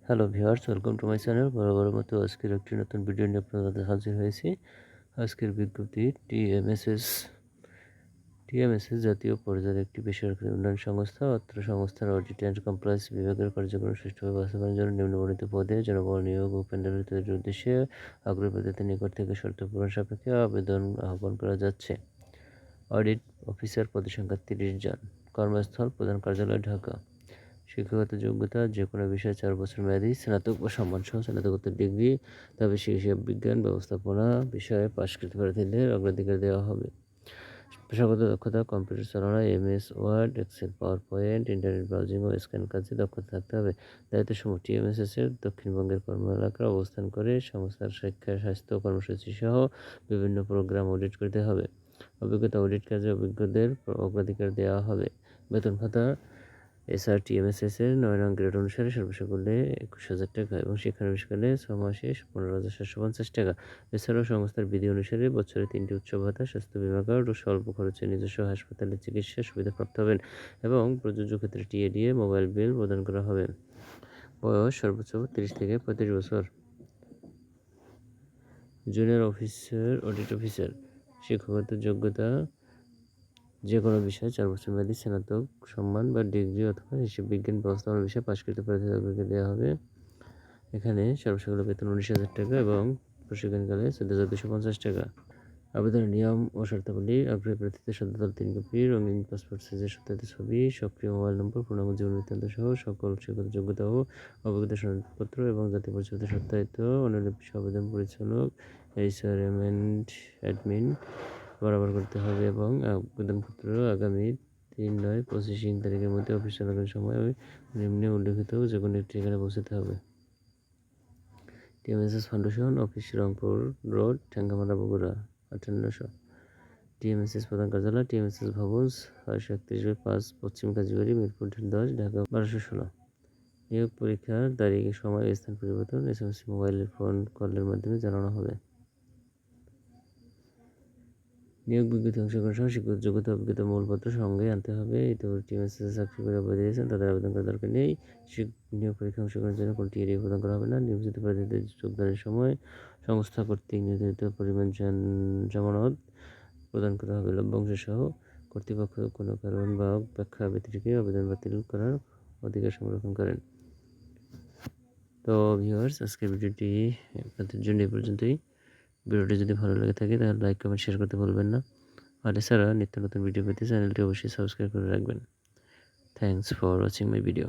Hello viewers, welcome to my channel. বরাবরের মতো আজকের একটি নতুন ভিডিও নিয়ে আপনাদের হাজির হয়েছি। আজকের বিজ্ঞপ্তি টিএমএসএস জাতীয় পর্যায়ের একটি বেসরকারি উন্নয়ন সংস্থা। অত্র সংস্থার অডিট অ্যান্ড কমপ্লায়েন্স বিভাগের কার্যক্রম সুষ্ঠুভাবে বাস্তবায়নের জন্য নিম্নবর্ণিত পদে জনবল নিয়োগ ও প্যানেল তৈরির উদ্দেশ্যে আগ্রহী প্রার্থীদের নিকট থেকে শর্ত পূরণ সাপেক্ষে আবেদন আহ্বান করা যাচ্ছে। অডিট অফিসার পদের সংখ্যা 30 জন। কর্মস্থল প্রধান কার্যালয়, ঢাকা। শিক্ষাগত যোগ্যতা যে কোনো বিষয়ে 4 বছর মেয়াদী স্নাতক বা সম্মানসহ স্নাতকোত্তর ডিগ্রি, তবে হিসাব বিজ্ঞান ব্যবস্থাপনা বিষয়ে পাশকৃত প্রার্থীদের অগ্রাধিকার দেওয়া হবে। পেশাগত দক্ষতা কম্পিউটার চালানো, MS Word, Excel, PowerPoint, internet browsing ও স্ক্যান কাজে দক্ষতা থাকতে হবে। দায়িত্বসমূহ টিএমএসএস এর দক্ষিণবঙ্গের কর্ম এলাকায় অবস্থান করে সংস্থার শিক্ষা, স্বাস্থ্য কর্মসূচি সহ বিভিন্ন প্রোগ্রাম অডিট করতে হবে। অভিজ্ঞতা অডিট কাজে অভিজ্ঞদের অগ্রাধিকার দেওয়া হবে। বেতন ভাতা টিএমএসএস এর 9 নং গ্রেড অনুসারে সর্বোচ্চ করলে 21,000 টাকা এবং শিক্ষানবিশকালে 6 মাসে 15,750 টাকা। এছাড়াও সংস্থার বিধি অনুসারে বছরে 3টি উৎসব ভাতা, স্বাস্থ্য বিমা কার্ড ও স্বল্প খরচে নিজস্ব হাসপাতালে চিকিৎসা সুবিধা প্রাপ্ত হবেন এবং প্রযোজ্য ক্ষেত্রে টিএডিএ মোবাইল বিল প্রদান করা হবে। বয়স সর্বোচ্চ 30 থেকে 35 বছর। জুনিয়র অফিসার অডিট অফিসার শিক্ষাগত যোগ্যতা যে কোনো বিষয়ে 4 বছর মেয়াদী স্নাতক সম্মান বা ডিগ্রি অথবা হিসাব বিজ্ঞান ব্যবস্থাপনা বিষয়ে পাশকৃত প্রার্থীদেরকে দেওয়া হবে। এখানে সর্বশেষ বেতন 19,000 টাকা এবং প্রশিক্ষণকালে 14,250 টাকা। আবেদনের নিয়ম ও শর্তাবলী: আগ্রহী প্রার্থীদের সদ্যতল 3 কপি রঙিন পাসপোর্ট সাইজের সত্যায়িত ছবি, সক্রিয় মোবাইল নম্বর, পূর্ণাঙ্গ জীবন বৃত্তান্ত সহ সকল শিক্ষাগত যোগ্যতা ও অভিজ্ঞতা সনদপত্র এবং জাতীয় পরিচয়পত্র সত্যায়িত অনুলিপি সহ আবেদন পরিচালক এইচআরএম অ্যান্ড অ্যাডমিন বরাবর করতে হবে এবং আবেদনপত্র আগামী 3/9/25 তারিখের মধ্যে অফিস চলাকালীন সময় নিম্নে উল্লেখিত যে কোনো একটি ঠিকানায় পৌঁছাতে হবে। TMSS foundation, office Rangpur road, Thengamara, Bogura 5800। TMSS প্রধান কার্যালয় টিএমএসএস ভবন 631/5 পশ্চিম কাজীবাড়ি, মিরপুর 10, ঢাকা 1216। নিয়োগ পরীক্ষার তারিখ, সময়, স্থান পরিবর্তন এসএমএস, মোবাইল ফোন কলের মাধ্যমে জানানো হবে। নিয়োগ বিজ্ঞপ্তি অংশগ্রহণ সহ শিক্ষাগত যোগ্যতা অভিজ্ঞতা মূলপত্র সঙ্গে আনতে হবে। ইতিপূর্বে টিএমএসএস চাকরি করে অবধি দিয়েছেন তাদের আবেদন করার দরকার নেই। নিয়োগ পরীক্ষায় অংশগ্রহণের জন্য কোনো টিএডিএ প্রদান করা হবে না। নিয়োজিত প্রার্থীদের যোগদানের সময় সংস্থা কর্তৃক নির্ধারিত পরিমাণ জামানত প্রদান করা হবে। লভ্যাংশ সহ কর্তৃপক্ষ কোনো কারণ বা ব্যাখ্যা ব্যতিরেকে আবেদন বাতিল করার অধিকার সংরক্ষণ করেন। তো ভিউয়ার্স, আজকের ভিডিওটি আপনাদের জন্য এই পর্যন্তই। ভিডিওটি যদি ভালো লেগে থাকে তাহলে লাইক, কমেন্ট, শেয়ার করতে ভুলবেন না। আর এছাড়া নিত্য নতুন ভিডিও পেতে চ্যানেলটি অবশ্যই সাবস্ক্রাইব করে রাখবেন। Thanks for watching my video.